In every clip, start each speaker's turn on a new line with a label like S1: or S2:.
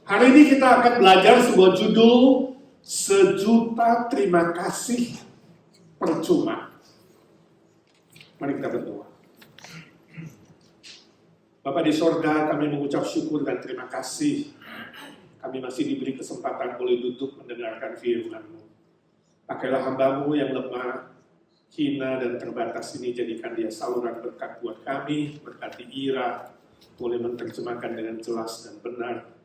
S1: Hari ini kita akan belajar sebuah judul, Sejuta Terima Kasih Percuma. Mari kita berdoa. Bapa di sorga, kami mengucap syukur dan terima kasih. Kami masih diberi kesempatan boleh duduk mendengarkan firman-Mu. Pakailah hamba-Mu yang lemah, hina dan terbatas ini, jadikan dia saluran berkat buat kami, berkati Ira, boleh menerjemahkan dengan jelas dan benar.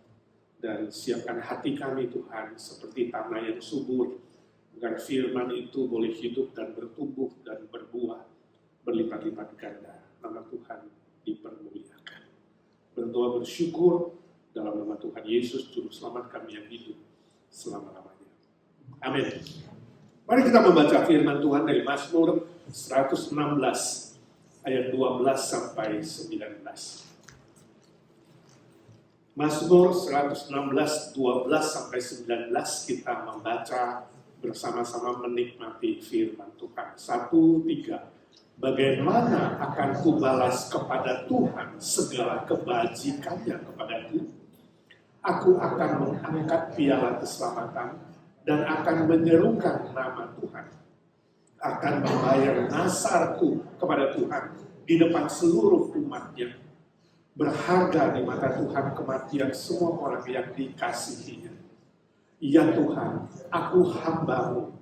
S1: Dan siapkan hati kami Tuhan seperti tanah yang subur, agar firman itu boleh hidup dan bertumbuh dan berbuah berlipat-lipat ganda. Nama Tuhan dipermuliakan. Berdoa bersyukur dalam nama Tuhan Yesus, Juru Selamat kami yang hidup selama-lamanya. Amin. Mari kita membaca firman Tuhan dari Mazmur 116 ayat 12 sampai 19. Mazmur 116, 12 sampai 19 kita membaca bersama-sama menikmati firman Tuhan. 1, 3. Bagaimana akan kubalas kepada Tuhan segala kebajikannya kepadaku? Aku akan mengangkat piala keselamatan dan akan menyerukan nama Tuhan. Akan membayar nasarku kepada Tuhan di depan seluruh umatnya. Berharga di mata Tuhan kematian semua orang yang dikasihinya. Ya Tuhan, aku hambamu,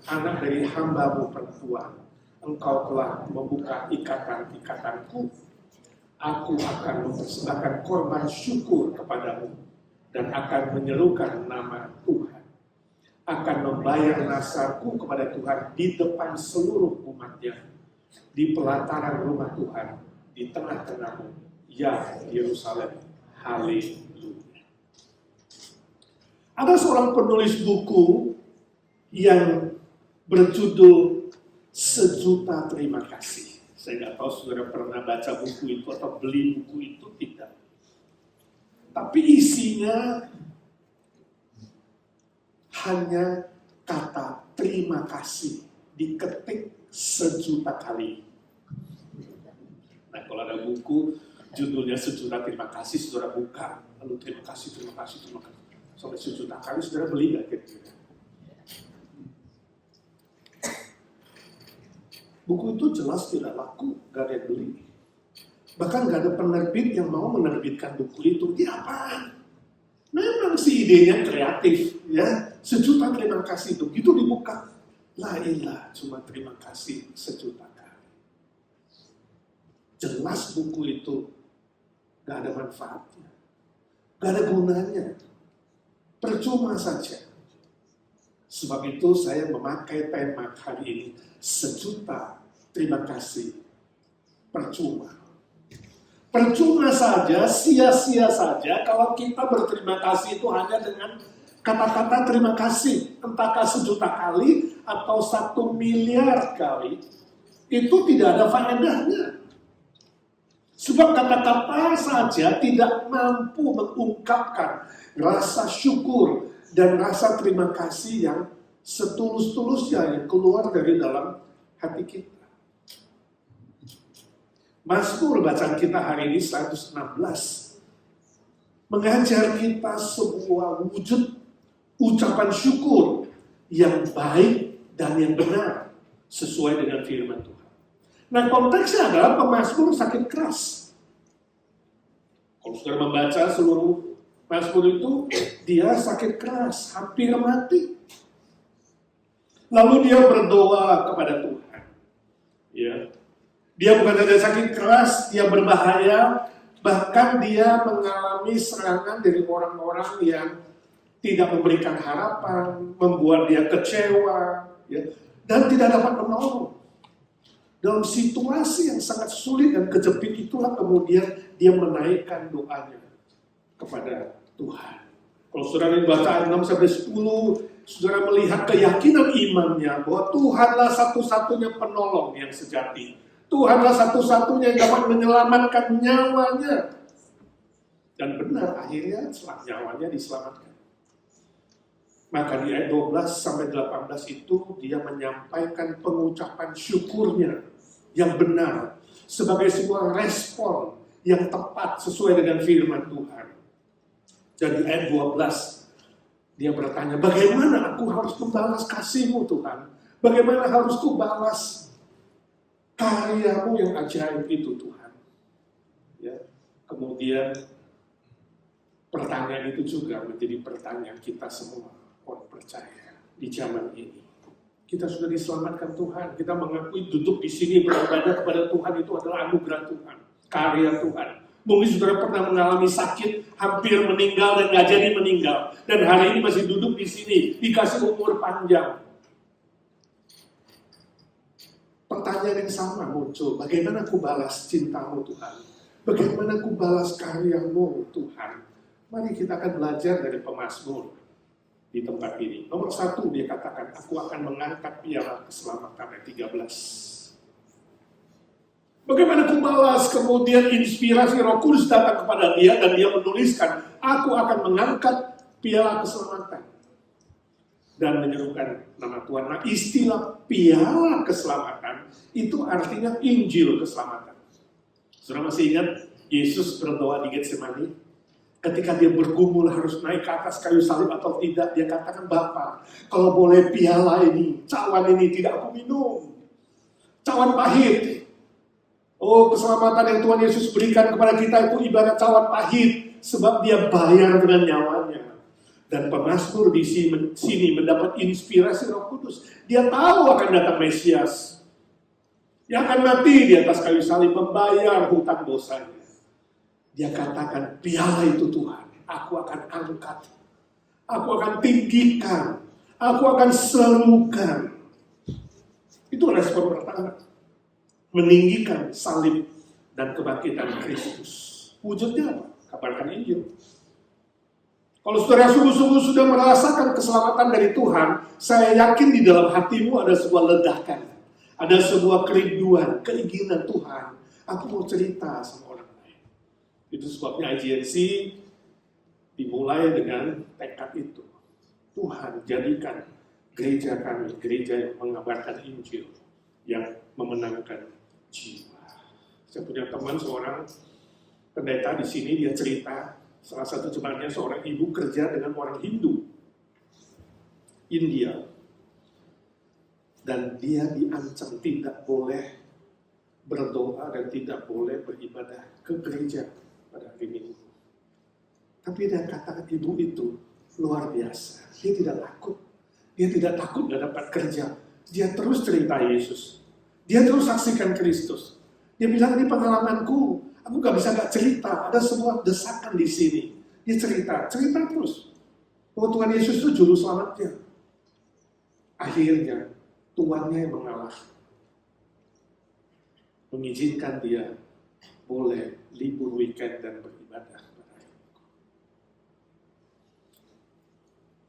S1: anak dari hambamu perempuan. Engkau telah membuka ikatan-ikatanku. Aku akan mempersembahkan korban syukur kepadamu dan akan menyerukan nama Tuhan. Akan membayar nasarku kepada Tuhan di depan seluruh umatnya, di pelataran rumah Tuhan, di tengah-tengahmu, ya Yerusalem. Haleluya. Ada seorang penulis buku yang berjudul Sejuta Terima Kasih. Saya nggak tahu saudara pernah baca buku itu atau beli buku itu, tidak. Tapi isinya hanya kata terima kasih diketik 1.000.000 kali. Nah, kalau ada buku judulnya Sejuta Terima Kasih, saudara buka, lalu terima kasih, sampai 1.000.000 kali, saudara beli nggak kira-kira? Buku itu jelas tidak laku, nggak ada yang beli. Bahkan nggak ada penerbit yang mau menerbitkan buku itu. Ini apaan? Memang si idenya kreatif, ya. 1.000.000 terima kasih itu, gitu dibuka. La ilah, cuma terima kasih 1.000.000 kali. Jelas buku itu gak ada manfaatnya, gak ada gunanya, percuma saja. Sebab itu saya memakai tema hari ini, 1.000.000 terima kasih percuma. Percuma saja, sia-sia saja kalau kita berterima kasih itu hanya dengan kata-kata terima kasih, entahkah 1.000.000 kali atau 1 miliar kali, itu tidak ada faedahnya. Sebab kata-kata saja tidak mampu mengungkapkan rasa syukur dan rasa terima kasih yang setulus-tulusnya yang keluar dari dalam hati kita. Mazmur bacaan kita hari ini 116 mengajar kita sebuah wujud ucapan syukur yang baik dan yang benar sesuai dengan firman Tuhan. Nah, konteksnya adalah pemazmur sakit keras. Kalau saudara membaca seluruh mazmur itu, dia sakit keras, hampir mati. Lalu dia berdoa kepada Tuhan. Ya. Dia bukan saja sakit keras, dia berbahaya, bahkan dia mengalami serangan dari orang-orang yang tidak memberikan harapan, membuat dia kecewa, ya, dan tidak dapat menolong. Dalam situasi yang sangat sulit dan kejepit itulah kemudian dia menaikkan doanya kepada Tuhan. Kalau saudara baca 6-10, saudara melihat keyakinan imannya bahwa Tuhanlah satu-satunya penolong yang sejati. Tuhanlah satu-satunya yang dapat menyelamatkan nyawanya. Dan benar, akhirnya nyawanya diselamatkan. Maka di ayat 12-18 itu dia menyampaikan pengucapan syukurnya yang benar sebagai sebuah respon yang tepat sesuai dengan firman Tuhan. Dan di ayat 12, dia bertanya, bagaimana aku harus membalas kasih-Mu Tuhan? Bagaimana harus ku balas karya-Mu yang ajaib itu Tuhan? Ya. Kemudian pertanyaan itu juga menjadi pertanyaan kita semua orang percaya di zaman ini. Kita sudah diselamatkan Tuhan, kita mengakui duduk di sini beribadah kepada Tuhan itu adalah anugerah Tuhan, karya Tuhan. Mungkin saudara pernah mengalami sakit, hampir meninggal dan nggak jadi meninggal, dan hari ini masih duduk di sini, dikasih umur panjang. Pertanyaan yang sama muncul, bagaimana aku balas cinta-Mu Tuhan? Bagaimana aku balas karya-Mu Tuhan? Mari kita akan belajar dari pemazmur di tempat ini. Nomor 1 dia katakan, aku akan mengangkat piala keselamatan ayat 13. Bagaimana aku balas? Kemudian inspirasi Roh Kudus datang kepada dia dan dia menuliskan, aku akan mengangkat piala keselamatan. Dan menyerukan nama Tuhan. Nah, istilah piala keselamatan itu artinya Injil keselamatan. Saudara masih ingat Yesus berdoa di Getsemani? Ketika dia bergumul harus naik ke atas kayu salib atau tidak, dia katakan, Bapa, kalau boleh piala ini, cawan ini tidak aku minum. Cawan pahit. Oh, keselamatan yang Tuhan Yesus berikan kepada kita itu ibarat cawan pahit, sebab dia bayar dengan nyawanya. Dan pemazmur di sini mendapat inspirasi Roh Kudus. Dia tahu akan datang Mesias yang akan mati di atas kayu salib, membayar hutang dosanya. Dia katakan, piala itu Tuhan, aku akan angkat, aku akan tinggikan, aku akan serukan. Itu respon pertama, meninggikan salib dan kebangkitan Kristus. Wujudnya apa? Kabarkan Injil. Kalau saudara sungguh-sungguh sudah merasakan keselamatan dari Tuhan, saya yakin di dalam hatimu ada sebuah ledakan, ada sebuah kerinduan, keinginan Tuhan. Aku mau cerita sama orang lain. Itu sebabnya IGNC dimulai dengan tekad itu. Tuhan, jadikan gereja kami, gereja yang mengabarkan Injil, yang memenangkan jiwa. Saya punya teman seorang pendeta di sini, dia cerita, salah satu jemaatnya seorang ibu kerja dengan orang Hindu, India. Dan dia diancam tidak boleh berdoa dan tidak boleh beribadah ke gereja pada hari Minggu. Tapi dia katakan ibu itu luar biasa. Dia tidak takut. Dia tidak takut gak dapat kerja. Dia terus cerita Yesus. Dia terus saksikan Kristus. Dia bilang, ini pengalamanku. Aku gak bisa gak cerita. Ada sebuah desakan di sini. Dia cerita terus. Oh, Tuhan Yesus itu juru selamatnya. Akhirnya, tuannya yang mengalah. Mengizinkan dia boleh libur weekend dan beribadah.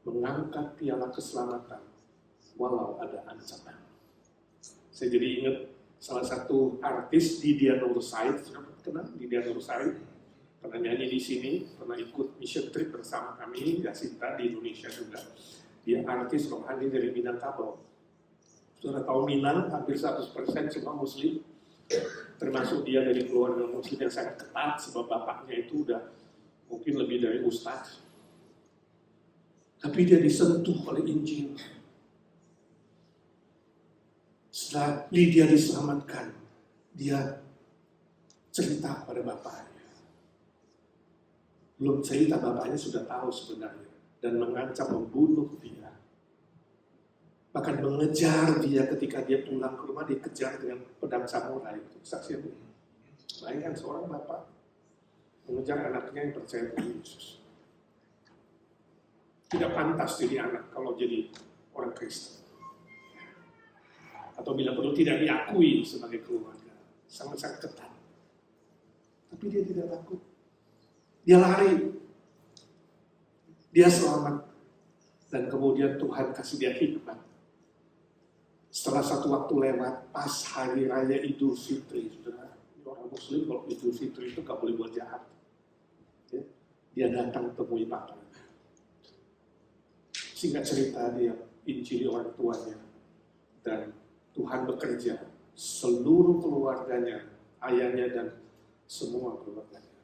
S1: Mengangkat piala keselamatan walau ada ancaman. Saya jadi ingat salah satu artis, Lydia Nur Said. Sudah kenal Lydia Nur Said? Pernah nyanyi di sini, pernah ikut mission trip bersama kami, Yasinta di Indonesia juga. Dia artis rohani dari Minangkabau. Sudah tahu Minang, hampir 100% semua Muslim. Termasuk dia dari keluarga Muslim yang sangat ketat, sebab bapaknya itu udah mungkin lebih dari ustaz. Tapi dia disentuh oleh Injil. Setelah Lydia diselamatkan, dia cerita kepada bapaknya. Belum cerita, bapaknya sudah tahu sebenarnya. Dan mengancam membunuh dia. Bahkan mengejar dia ketika dia pulang ke rumah, dikejar dengan pedang samurai. Itu saksian ini. Bayangkan seorang bapak mengejar anaknya yang percaya pada Yesus. Tidak pantas jadi anak kalau jadi orang Kristen. Atau bila perlu tidak diakui sebagai keluarga. Sangat-sangat ketat. Tapi dia tidak takut. Dia lari. Dia selamat. Dan kemudian Tuhan kasih dia hikmat. Setelah satu waktu lewat, pas hari raya Idul Fitri, saudara, orang Muslim kalau Idul Fitri itu gak boleh buat jahat. Ya? Dia datang temui bapaknya. Singkat cerita, dia injili orang tuanya. Dan Tuhan bekerja, seluruh keluarganya, ayahnya dan semua keluarganya.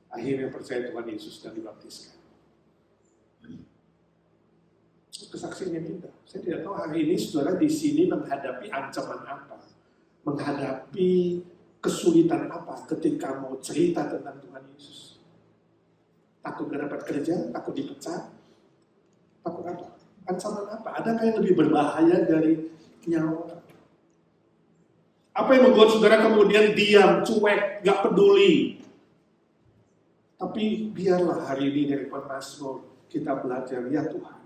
S1: Akhirnya percaya Tuhan Yesus dan dibaptiskan. Kesaksian yang indah. Saya tidak tahu hari ini saudara di sini menghadapi ancaman apa, menghadapi kesulitan apa ketika mau cerita tentang Tuhan Yesus. Takut gak dapat kerja, takut dipecat, takut apa? Ancaman apa? Adakah yang lebih berbahaya dari nyawa? Apa yang membuat saudara kemudian diam, cuek, gak peduli? Tapi biarlah hari ini dari pemazmur kita belajar, ya Tuhan,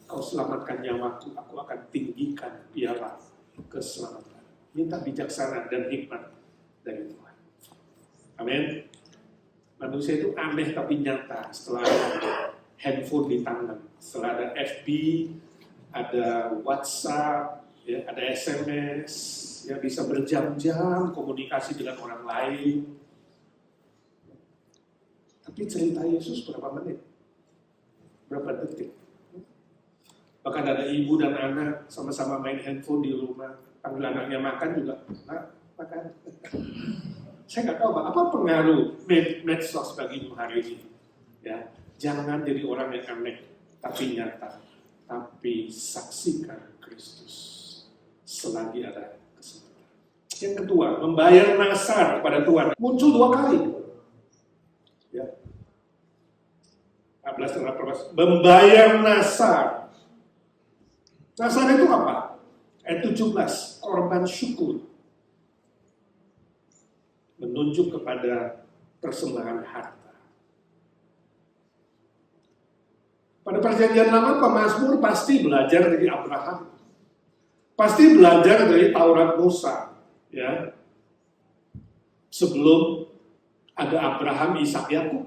S1: Kau selamatkan nyawaku, aku akan tinggikan piala keselamatan. Minta bijaksana dan hikmat dari Tuhan. Amin. Manusia itu aneh tapi nyata setelah ada handphone di tangan, setelah ada FB, ada WhatsApp, ya, ada SMS, ya, bisa berjam-jam komunikasi dengan orang lain. Tapi cerita Yesus berapa menit? Berapa detik? Bahkan ada ibu dan anak sama-sama main handphone di rumah, panggil anaknya makan juga, nah, makan. Saya nggak tahu apa pengaruh medsos bagimu hari ini. Ya, jangan jadi orang yang aneh, tapi nyata, tapi saksikan Kristus selagi ada kesempatan. Yang kedua, membayar nasar kepada Tuhan muncul 2 kali. Ya. 14 membayar nasar. Nasar itu apa? Ayat 17, korban syukur. Menunjuk kepada persembahan harta. Pada perjanjian lama pemazmur pasti belajar dari Abraham. Pasti belajar dari Taurat Musa, ya. Sebelum ada Abraham, Ishak, Yakub,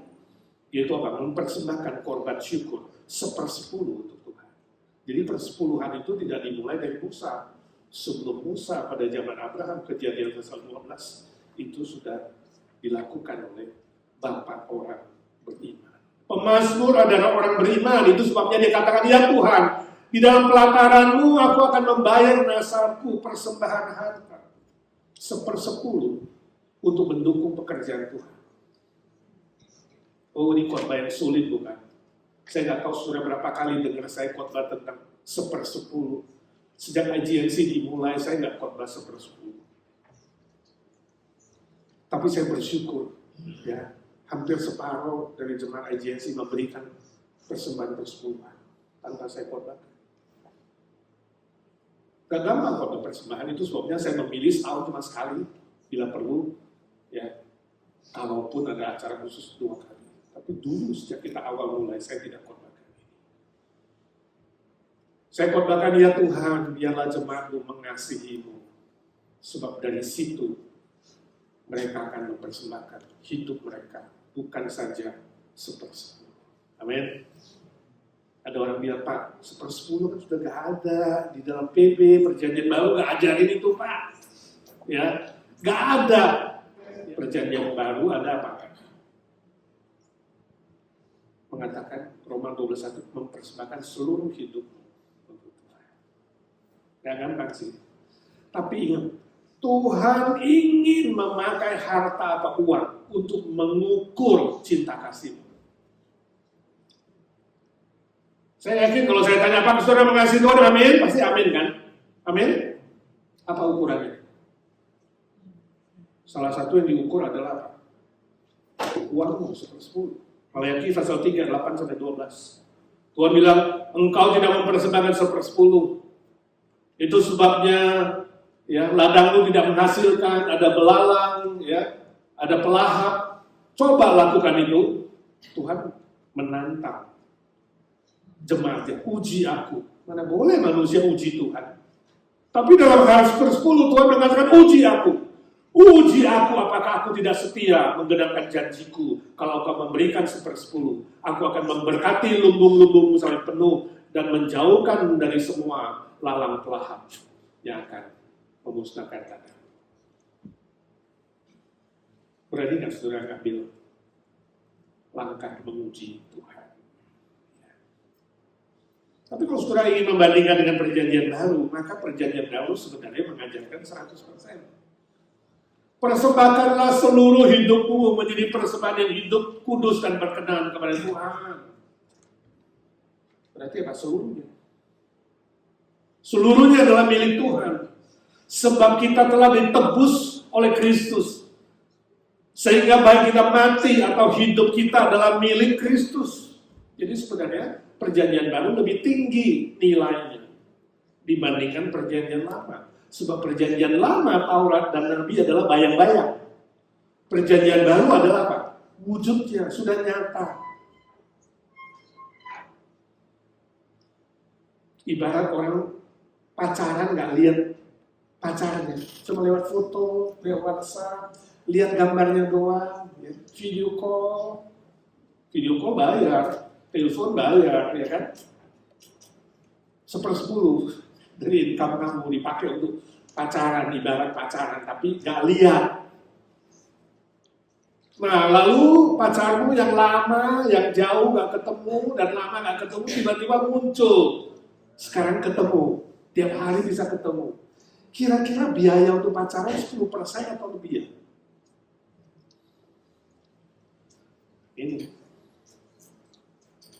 S1: yaitu apa? Mempersembahkan korban syukur 1/10 untuk Tuhan. Jadi persepuluhan itu tidak dimulai dari Musa. Sebelum Musa pada zaman Abraham, Kejadian pasal 12, itu sudah dilakukan oleh Bapa orang beriman. Pemazmur adalah orang beriman, itu sebabnya dia katakan, ya Tuhan, di dalam pelataran-Mu aku akan membayar nasarku, persembahan harta 1/10 untuk mendukung pekerjaan Tuhan. Oh, ini khotbah yang sulit bukan? Saya nggak tahu sudah berapa kali dengar saya khotbah tentang 1/10. Sejak IGNC dimulai, saya nggak khotbah 1/10. Tapi saya bersyukur, ya, hampir separuh dari jemaat IGNC memberikan persembahan persepuluhan tanpa saya khotbah. Gak gampang khotbah persembahan, itu sebabnya saya memilih setahun cuma sekali, bila perlu, ya, kalaupun ada acara khusus 2 kali. Tapi dulu sejak kita awal mulai, saya tidak khotbahkan ini. Saya khotbahkan, ya Tuhan, biarlah jemaat-Mu mengasihi-Mu, sebab dari situ mereka akan mempersembahkan hidup mereka, bukan saja 1/10. Amin. Ada orang bilang, Pak, 1/10 kan sudah gak ada di dalam PB, perjanjian baru gak ajarin itu, Pak. Ya, gak ada. Perjanjian baru ada apa? Mengatakan Roma 12:1 mempersembahkan seluruh hidup untuk Tuhan. Gak gampang sih. Tapi ingat, Tuhan ingin memakai harta atau uang untuk mengukur cinta kasih. Saya yakin kalau saya tanya, Pak, saudara mengasihi Tuhan, amin? Pasti amin kan? Amin? Apa ukurannya? Salah satu yang diukur adalah apa? Uangmu 1/10. Maleakhi pasal 3, 8-12. Tuhan bilang, engkau tidak mempersembahkan 1/10. Itu sebabnya, ya, ladangmu tidak menghasilkan, ada belalang, ya, ada pelahap. Coba lakukan itu. Tuhan menantang jemaatnya, uji aku. Mana boleh manusia uji Tuhan. Tapi dalam hal 1/10 Tuhan mengatakan, uji aku. Uji aku apakah aku tidak setia menggenapkan janjiku. Kalau kau memberikan 1/10, aku akan memberkati lumbung-lumbungmu sampai penuh dan menjauhkan dari semua lalang pelahap yang akan memusnahkan ladang. Berani nggak saudara ambil langkah menguji Tuhan? Tapi kalau saudara ingin membandingkan dengan perjanjian baru, maka perjanjian baru sebenarnya mengajarkan 100%. Persembahkanlah seluruh hidupmu menjadi persembahan yang hidup, kudus dan berkenan kepada Tuhan. Berarti apa? Seluruhnya. Seluruhnya adalah milik Tuhan. Sebab kita telah ditebus oleh Kristus. Sehingga baik kita mati atau hidup kita adalah milik Kristus. Jadi sebenarnya perjanjian baru lebih tinggi nilainya dibandingkan perjanjian lama. Sebab perjanjian lama, Taurat dan Nabi adalah bayang-bayang. Perjanjian baru adalah apa? Wujudnya sudah nyata. Ibarat orang pacaran nggak lihat pacarnya, cuma lewat foto, lewat WhatsApp, lihat gambarnya doang, ya. Video call bayar, telepon bayar, ya kan? 1/10 dari income kamu dipakai untuk pacaran, ibarat pacaran, tapi nggak lihat. Nah, lalu pacarmu yang lama, yang jauh nggak ketemu, dan lama nggak ketemu, tiba-tiba muncul. Sekarang ketemu, tiap hari bisa ketemu. Kira-kira biaya untuk pacaran 10% atau lebih ya? Ini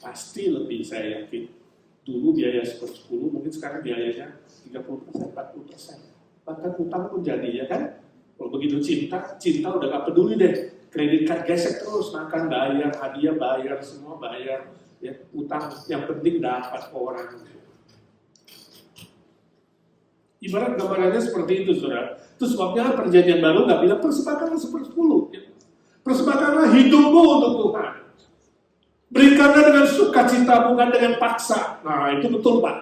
S1: pasti lebih, saya yakin. Dulu biaya 10, mungkin sekarang biayanya 30%, 40%. Bahkan utang pun jadi, ya kan? Kalau begitu cinta udah gak peduli deh. Kredit card gesek terus, makan bayar, hadiah bayar, semua bayar. Ya, utang yang penting dapat orang. Ibarat gambarannya seperti itu, saudara. Itu sebabnya perjanjian baru nggak bilang persembahkanlah 1/10. Persembahkanlah hidupmu untuk Tuhan. Berikanlah dengan sukacita, bukan dengan paksa. Nah, itu betul, Pak.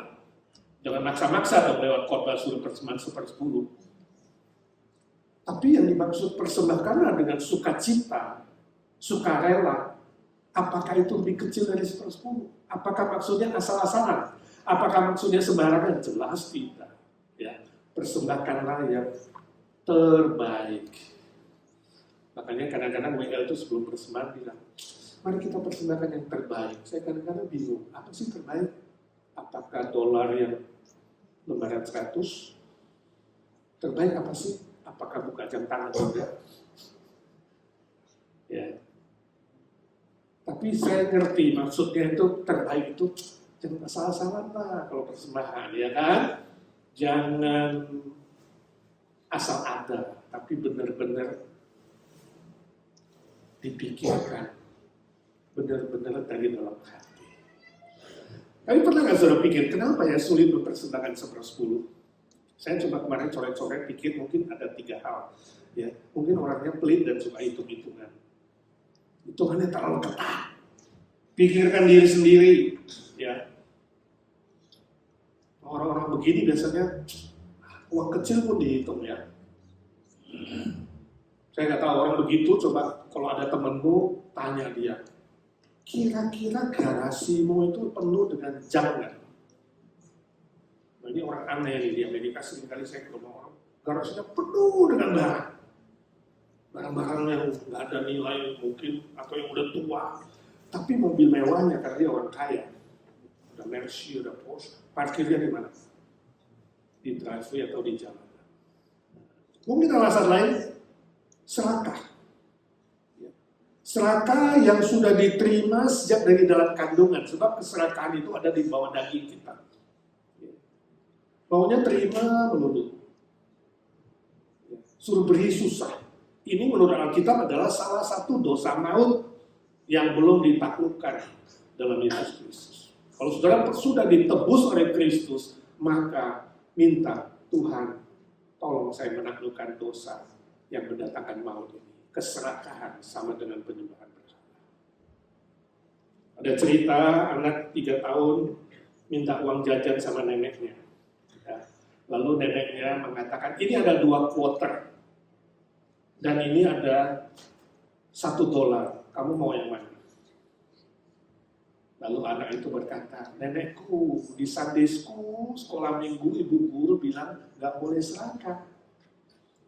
S1: Jangan maksa-maksa dong lewat khotbah suruh persembahan 1/10. Tapi yang dimaksud persembahkanlah dengan sukacita, sukarela. Apakah itu lebih kecil dari 1/10? Apakah maksudnya asal-asalan? Apakah maksudnya sembarangan? Jelas tidak. Ya, persembahkanlah yang terbaik. Makanya kadang-kadang WL itu sebelum persembahan bilang, mari kita persembahkan yang terbaik. Saya kadang-kadang bingung, apa sih terbaik? Apakah dolar yang lembaran 100? Terbaik apa sih? Apakah buka jam tangan juga? Ya. Tapi saya ngerti maksudnya itu terbaik itu jangan asal-asalan lah kalau persembahan, ya kan? Jangan asal ada, tapi benar-benar dipikirkan, benar-benar dari dalam hati. Tapi pernah nggak saudara pikir, kenapa ya sulit mempersembahkan 1/10? Saya coba kemarin coret-coret pikir, mungkin ada 3 hal. Ya, mungkin orangnya pelit dan suka hitung-hitungan. Hitungannya terlalu ketat. Pikirkan diri sendiri, ya. Orang-orang begini biasanya uang kecil pun dihitung, ya. Saya nggak tahu orang begitu, coba kalau ada temenmu, tanya dia, kira-kira garasimu itu penuh dengan jam nggak? Nah, ini orang aneh nih, di Amerika seringkali saya ke rumah orang, garasinya penuh dengan barang. Barang-barang yang nggak ada nilai mungkin, atau yang udah tua. Tapi mobil mewahnya, karena dia orang kaya. Ada Mercy, ada Porsche. Parkirnya di mana? Di driveway atau di jalan. Mungkin alasan lain, serakah. Serakah yang sudah diterima sejak dari dalam kandungan. Sebab keserakahan itu ada di bawah daging kita. Maunya terima melulu. Suruh beri susah. Ini menurut Alkitab adalah salah satu dosa maut yang belum ditaklukkan dalam Yesus Kristus. Kalau saudara sudah ditebus oleh Kristus, maka minta Tuhan, tolong saya menaklukkan dosa yang mendatangkan maut ini. Keserakahan sama dengan penyembahan berhala. Ada cerita anak 3 tahun minta uang jajan sama neneknya. Ya. Lalu neneknya mengatakan, ini ada 2 quarter. Dan ini ada $1. Kamu mau yang mana? Lalu anak itu berkata, nenekku di Sunday school, sekolah minggu, ibu guru bilang gak boleh serakah.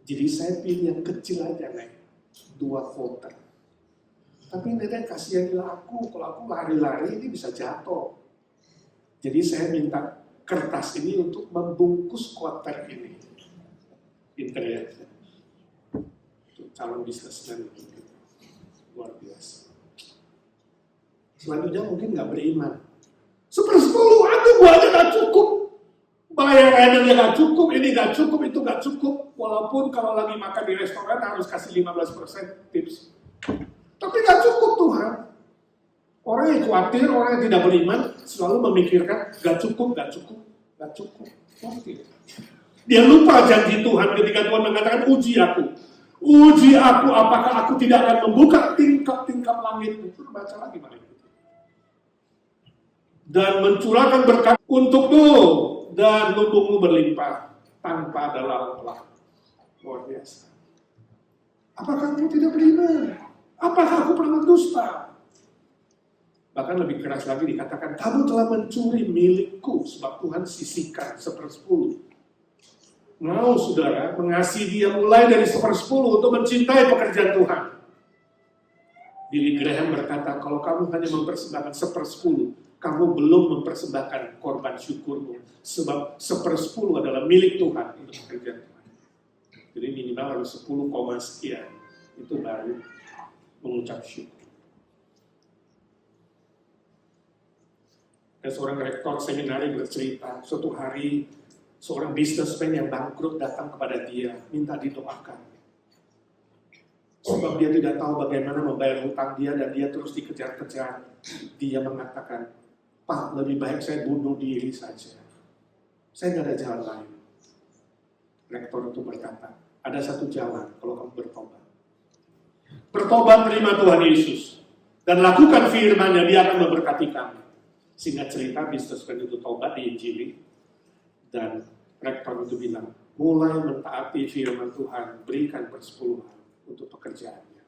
S1: Jadi saya pilih yang kecil aja, Nek. 2 quarter. Tapi nenek kasihanilah aku, kalau aku lari-lari ini bisa jatuh. Jadi saya minta kertas ini untuk membungkus quarter ini. Pinter ya. Calon bisnismen luar biasa. Selanjutnya mungkin nggak beriman. 1/10, aduh gua aja nggak cukup. Bayarannya nggak cukup, ini nggak cukup, itu nggak cukup. Walaupun kalau lagi makan di restoran harus kasih 15% tips. Tapi nggak cukup Tuhan. Orang yang khawatir, orang yang tidak beriman, selalu memikirkan nggak cukup, nggak cukup, nggak cukup. Dia lupa janji Tuhan ketika Tuhan mengatakan uji aku. Uji aku, apakah aku tidak akan membuka tingkap-tingkap langit. Itu baca lagi mari. Dan mencurahkan berkat untukmu dan lumbungmu berlimpah tanpa ada lauk-lauk. Luar biasa. Apakah kamu tidak beriman? Apakah aku pernah dusta? Bahkan lebih keras lagi dikatakan, kamu telah mencuri milikku sebab Tuhan sisihkan 1/10. Mau saudara mengasihi dia mulai dari 1/10 untuk mencintai pekerjaan Tuhan. Billy Graham berkata, kalau kamu hanya mempersembahkan 1/10, kamu belum mempersembahkan korban syukurmu. Sebab 1/10 adalah milik Tuhan untuk pekerjaan Tuhan. Jadi minimal harus 10, sekian. Itu baru mengucap syukur. Ada seorang rektor seminari bercerita, suatu hari seorang businessman yang bangkrut datang kepada dia, minta didoakan. Sebab dia tidak tahu bagaimana membayar hutang dia dan dia terus dikejar-kejar. Dia mengatakan, Pak, lebih baik saya bunuh diri saja. Saya nggak ada jalan lain. Rektor itu berkata, ada satu jalan kalau kamu bertobat. Bertobat, terima Tuhan Yesus. Dan lakukan firman-Nya, dia akan memberkati kamu. Singkat cerita, businessman itu tobat, diinjili. Dan rektor itu bilang, mulai mentaati firman Tuhan, berikan persepuluhan untuk pekerjaannya.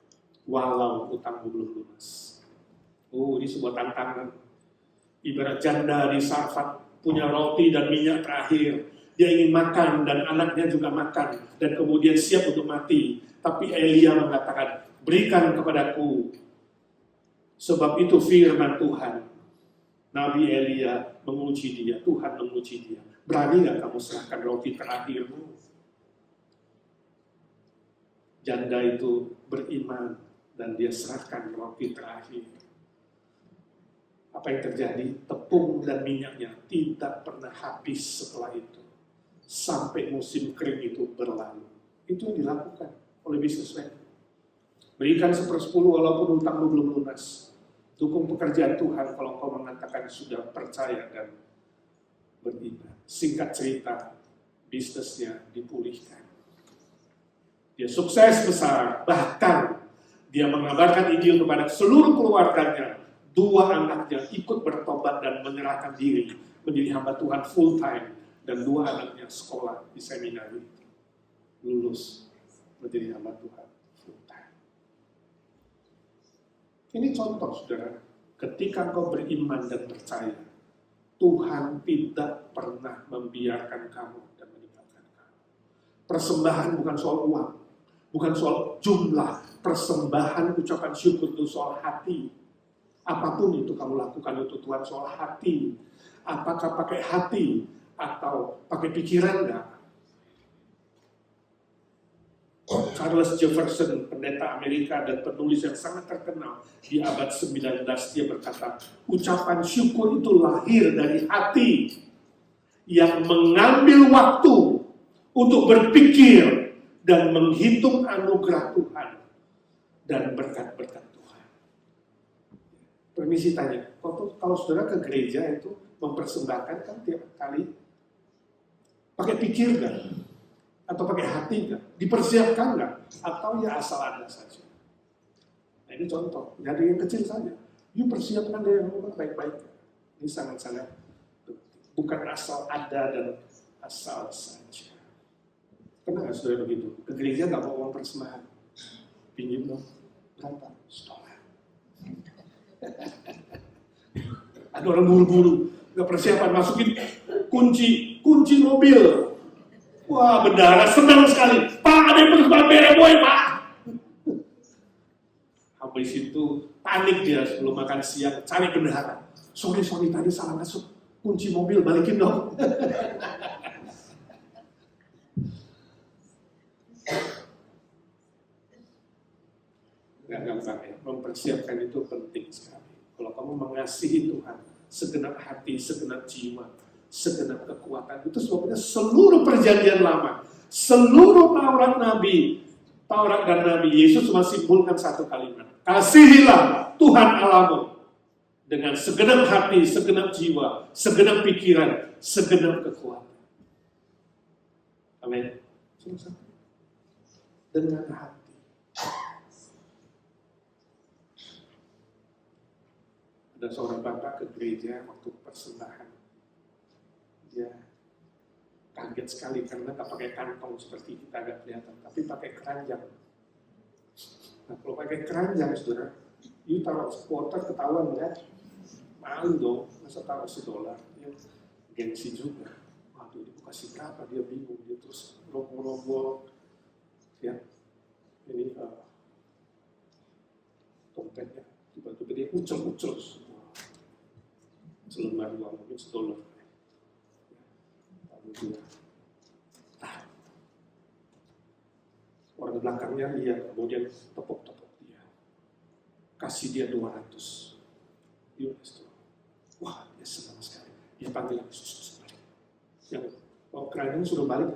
S1: Walau utangmu belum lunas. Ini sebuah tantangan. Ibarat janda di Sarfat, punya roti dan minyak terakhir. Dia ingin makan dan anaknya juga makan. Dan kemudian siap untuk mati. Tapi Elia mengatakan, berikan kepadaku. Sebab itu firman Tuhan. Nabi Elia menguji dia, Tuhan menguji dia. Berani gak kamu serahkan roti terakhirmu? Janda itu beriman dan dia serahkan roti terakhir. Apa yang terjadi? Tepung dan minyaknya tidak pernah habis setelah itu. Sampai musim kering itu berlalu. Itu yang dilakukan oleh businessman. Berikan 1/10 walaupun hutangmu belum lunas. Dukung pekerjaan Tuhan kalau kau mengatakan sudah percaya dan beriman. Singkat cerita, bisnisnya dipulihkan. Dia sukses besar, bahkan dia mengabarkan Injil kepada seluruh keluarganya. 2 anaknya ikut bertobat dan menyerahkan diri menjadi hamba Tuhan full time. Dan 2 anaknya sekolah di seminari. Lulus menjadi hamba Tuhan. Ini contoh, saudara. Ketika kau beriman dan percaya, Tuhan tidak pernah membiarkan kamu dan meninggalkan kamu. Persembahan bukan soal uang, bukan soal jumlah. Persembahan, ucapan syukur itu soal hati. Apapun itu kamu lakukan untuk Tuhan soal hati. Apakah pakai hati atau pakai pikiran enggak? Charles Jefferson, pendeta Amerika dan penulis yang sangat terkenal di abad 19, dia berkata, ucapan syukur itu lahir dari hati yang mengambil waktu untuk berpikir dan menghitung anugerah Tuhan dan berkat-berkat Tuhan. Permisi tanya, kalau saudara ke gereja itu mempersembahkan kan tiap kali pakai pikir kan? Atau pakai hati nggak? Dipersiapkan nggak? Atau ya asal ada saja? Nah ini contoh, dari yang kecil saja. You persiapkan dari yang baik-baik. Ini sangat-sangat bukan asal ada dan asal saja. Pernah nggak saudara begitu? Ke gereja nggak bawa uang persembahan? Pinjam dong. Berapa? $1. Ada orang buru-buru, nggak persiapan, masukin kunci mobil. Wah, bendahara senang sekali. Pak, ada yang persembahan boy, Pak. Habis itu panik dia sebelum makan siang, cari bendahara. Sorry, tadi salah masuk. Kunci mobil, balikin dong. Gak gampang ya, mempersiapkan itu penting sekali. Kalau kamu mengasihi Tuhan, segenap hati, segenap jiwa, segenap kekuatan. Itu sebabnya seluruh perjanjian lama, seluruh Taurat dan Nabi, Yesus masih simbolkan satu kalimat. Kasihilah Tuhan Allahmu dengan segenap hati, segenap jiwa, segenap pikiran, segenap kekuatan. Amin. Dengan hati. Ada seorang bapak ke gereja waktu persembahan. Dia kaget sekali karena tak pakai kantong seperti kita agak kelihatan, tapi pakai keranjang. Nah, kalau pakai keranjang, saudara, you taruh quarter ketahuan kan? Malu dong, masa taruh $1? Ya, gengsi juga. Waduh, dia kasih berapa? Dia bingung, dia terus robo-robo. Ya, ini dompetnya tiba-tiba dia ucel-ucel semua. Selembar uang mungkin $1. Lalu dia, orang belakangnya lihat, kemudian tepuk-tepuk dia, kasih dia 200 US. Wah, dia senang sekali. Dia panggil lagi, balik. Yang keranjang sudah balik,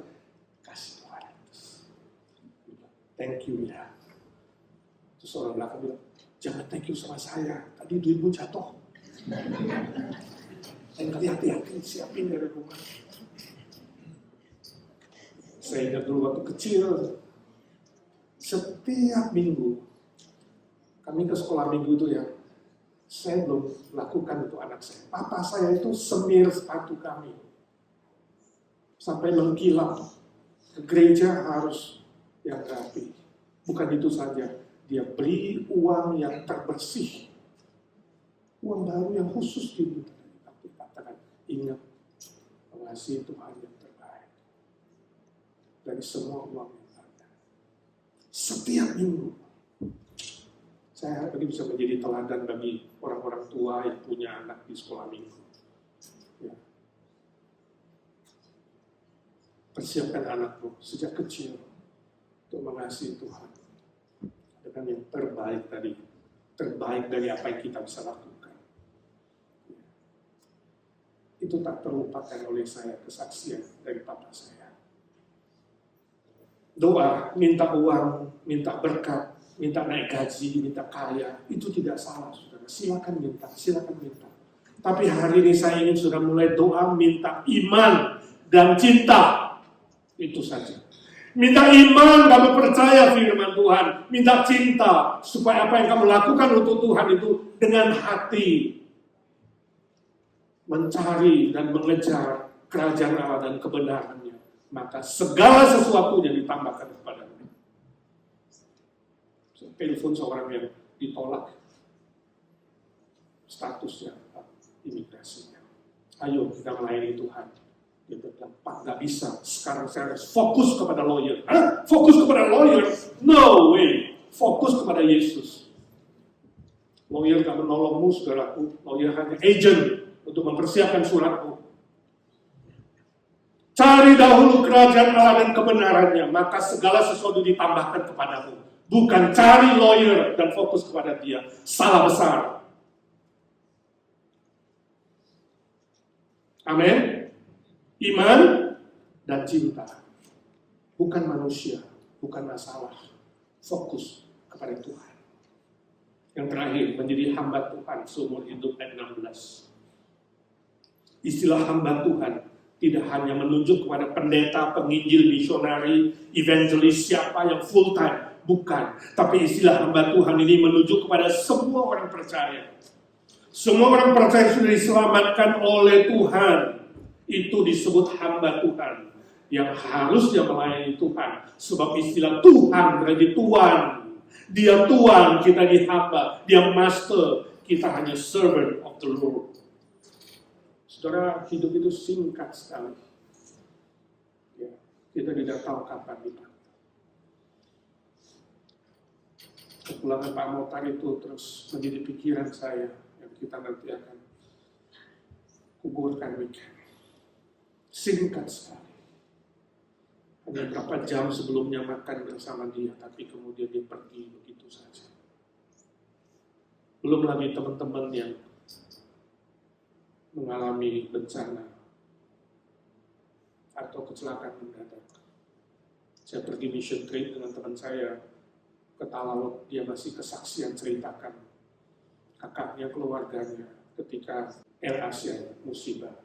S1: kasih 200. Thank you ya. Terus orang belakang bilang, jangan thank you sama saya, tadi duitmu jatuh. Lain kali hati-hati, siapin dari rumah. Saya ingat dulu waktu kecil, setiap minggu, kami ke sekolah minggu itu ya, saya belum lakukan untuk anak saya. Papa saya itu semir sepatu kami. Sampai mengkilap. Ke gereja harus yang rapi. Bukan itu saja, dia beri uang yang terbersih. Uang baru yang khusus diminta. Tapi katakan, ingat, mengasihi Tuhan yang terbaik. Dari semua uang yang ada. Setiap minggu. Saya harap ini bisa menjadi teladan bagi orang-orang tua yang punya anak di sekolah minggu. Ya. Persiapkan anakmu sejak kecil untuk mengasihi Tuhan. Dengan yang terbaik tadi. Terbaik dari apa yang kita bisa lakukan. Ya. Itu tak terlupakan oleh saya, kesaksian dari papa saya. Doa, minta uang, minta berkat, minta naik gaji, minta kaya, itu tidak salah, saudara. Silakan minta, silakan minta. Tapi hari ini saya ingin sudah mulai doa, minta iman dan cinta. Itu saja. Minta iman, kamu percaya firman Tuhan. Minta cinta, supaya apa yang kamu lakukan untuk Tuhan itu dengan hati. Mencari dan mengejar kerajaan Allah dan kebenarannya. Maka segala sesuatunya ditambahkan kepadamu. Telepon seorang yang ditolak statusnya, imigrasinya. Ayo kita melayani Tuhan. Dia bilang, Pak, nggak bisa. Sekarang saya harus fokus kepada lawyer. Hah? Fokus kepada lawyer? No way. Fokus kepada Yesus. Lawyer nggak menolongmu, saudaraku. Lawyer hanya agent untuk mempersiapkan suratmu. Cari dahulu kerajaan Allah dan kebenarannya, maka segala sesuatu ditambahkan kepadamu. Bukan cari lawyer dan fokus kepada dia. Salah besar. Amin. Iman dan cinta. Bukan manusia, bukan masalah. Fokus kepada Tuhan. Yang terakhir, menjadi hamba Tuhan seumur hidup ayat 16. Istilah hamba Tuhan tidak hanya menunjuk kepada pendeta, penginjil, misionari, evangelis, siapa yang full time. Bukan, tapi istilah hamba Tuhan ini menuju kepada semua orang percaya. Semua orang percaya sudah diselamatkan oleh Tuhan. Itu disebut hamba Tuhan. Yang harusnya melayani Tuhan. Sebab istilah Tuhan berarti Tuhan. Dia Tuhan, kita di hamba. Dia master, kita hanya servant of the Lord. Saudara, hidup itu singkat sekali. Ya, kita tidak tahu kapan dipanggil. Kepulangan Pak Motar itu terus menjadi pikiran saya yang kita nanti akan kuburkan weekend. Singkat sekali. Hanya berapa jam sebelumnya makan bersama dia, tapi kemudian dia pergi begitu saja. Belum lagi teman-teman yang mengalami bencana atau kecelakaan mendadak. Saya pergi mission trip dengan teman saya ke Talaut, dia masih kesaksian ceritakan kakaknya, keluarganya ketika Air Asia musibah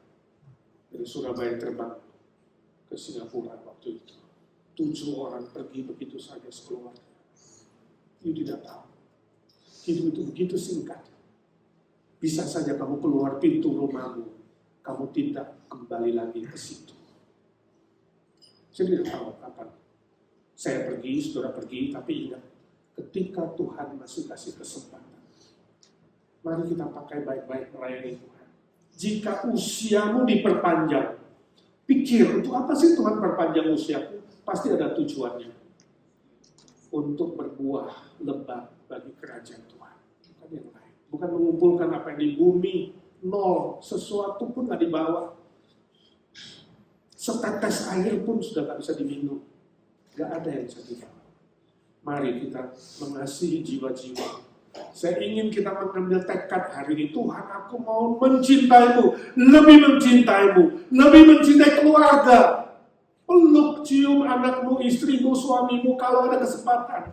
S1: dari Surabaya terbang ke Singapura waktu itu. 7 orang pergi begitu saja sekeluarga. You tidak tahu. Hidup itu begitu singkat. Bisa saja kamu keluar pintu rumahmu, kamu tidak kembali lagi ke situ. Saya tidak tahu kapan. Saya pergi, saudara pergi, tapi ingat, ketika Tuhan masih kasih kesempatan, mari kita pakai baik-baik melayani Tuhan. Jika usiamu diperpanjang, pikir, untuk apa sih Tuhan perpanjang usiaku? Pasti ada tujuannya. Untuk berbuah lebat bagi kerajaan Tuhan. Bukan yang lain. Bukan mengumpulkan apa yang di bumi, nol, sesuatu pun nggak dibawa. Setetes air pun sudah nggak bisa diminum. Nggak ada yang bisa dibawa. Mari kita mengasihi jiwa-jiwa. Saya ingin kita mengambil tekad hari ini. Tuhan, aku mau mencintaimu, lebih mencintai keluarga. Peluk, cium anakmu, istrimu, suamimu kalau ada kesempatan.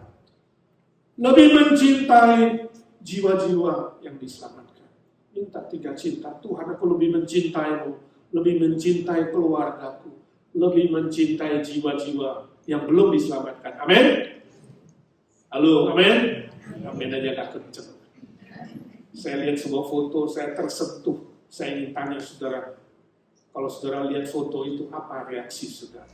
S1: Lebih mencintai jiwa-jiwa yang diselamatkan. Minta 3 cinta. Tuhan, aku lebih mencintaimu, lebih mencintai keluargaku, lebih mencintai jiwa-jiwa yang belum diselamatkan. Amin. Halo, amin. Amin aja gak kenceng. Saya lihat sebuah foto, saya tersentuh. Saya ingin tanya saudara, kalau saudara lihat foto itu, apa reaksi saudara?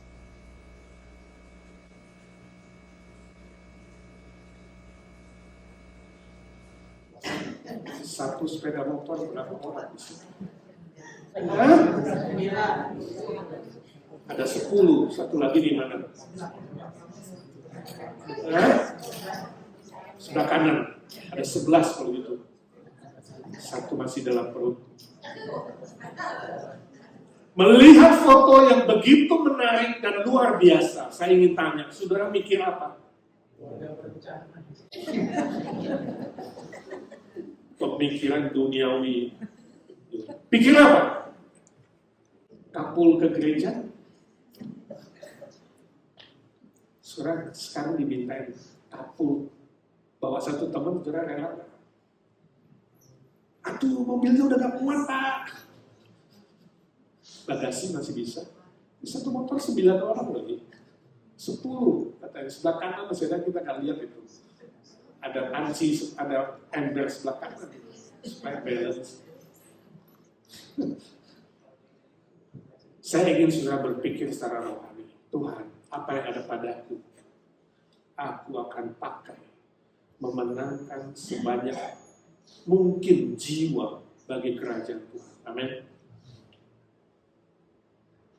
S1: Satu sepeda motor berapa orang di sini? Ada 10, satu lagi di mana? Sebelah kanan, ada 11 kalau gitu. Satu masih dalam perut. Melihat foto yang begitu menarik dan luar biasa, saya ingin tanya, saudara mikir apa? Pemikiran duniawi. Pikir apa? Kapul ke gereja? Saudara sekarang dimintain kapul. Bawa satu teman, saudara rela. Aduh, mobilnya udah gak muat, Pak. Bagasi masih bisa. Satu motor 9 orang lagi. 10, katanya. Sebelah kanan masih ada, kita gak lihat itu. Ada panci, ada ember sebelah kanan. Supaya balance. Saya ingin saudara berpikir secara rohani. Tuhan, apa yang ada padaku? Aku akan pakai memenangkan sebanyak mungkin jiwa bagi kerajaan Tuhan. Amin.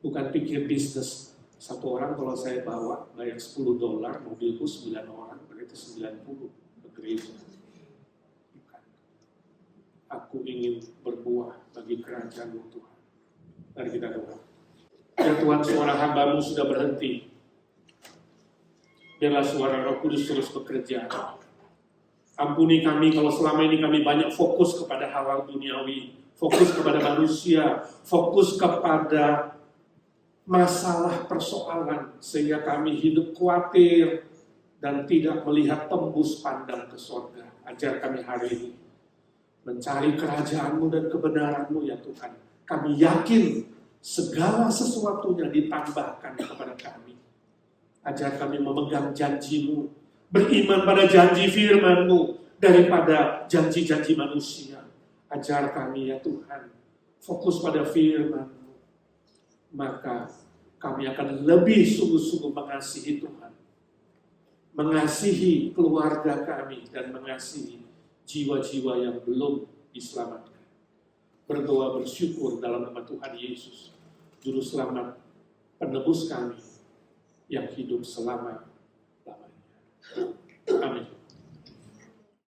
S1: Bukan pikir bisnis. Satu orang kalau saya bawa bayar $10, mobilku 9 orang, berarti 90 ke gereja. Bukan. Aku ingin berbuah bagi kerajaan Tuhan. Mari kita doa. Ya Tuhan, suara hamba-Mu sudah berhenti. Biarlah suara Roh Kudus terus bekerja. Ampuni kami kalau selama ini kami banyak fokus kepada hal-hal duniawi, fokus kepada manusia, fokus kepada masalah persoalan, sehingga kami hidup khawatir dan tidak melihat tembus pandang ke surga. Ajar kami hari ini mencari kerajaan-Mu dan kebenaran-Mu ya Tuhan. Kami yakin segala sesuatunya ditambahkan kepada kami. Ajar kami memegang janji-Mu, beriman pada janji firman-Mu daripada janji-janji manusia. Ajar kami ya Tuhan, fokus pada firman-Mu. Maka kami akan lebih sungguh-sungguh mengasihi Tuhan. Mengasihi keluarga kami dan mengasihi jiwa-jiwa yang belum diselamatkan. Berdoa bersyukur dalam nama Tuhan Yesus, Juru Selamat, penebus kami, yang hidup selama-lamanya. Amin.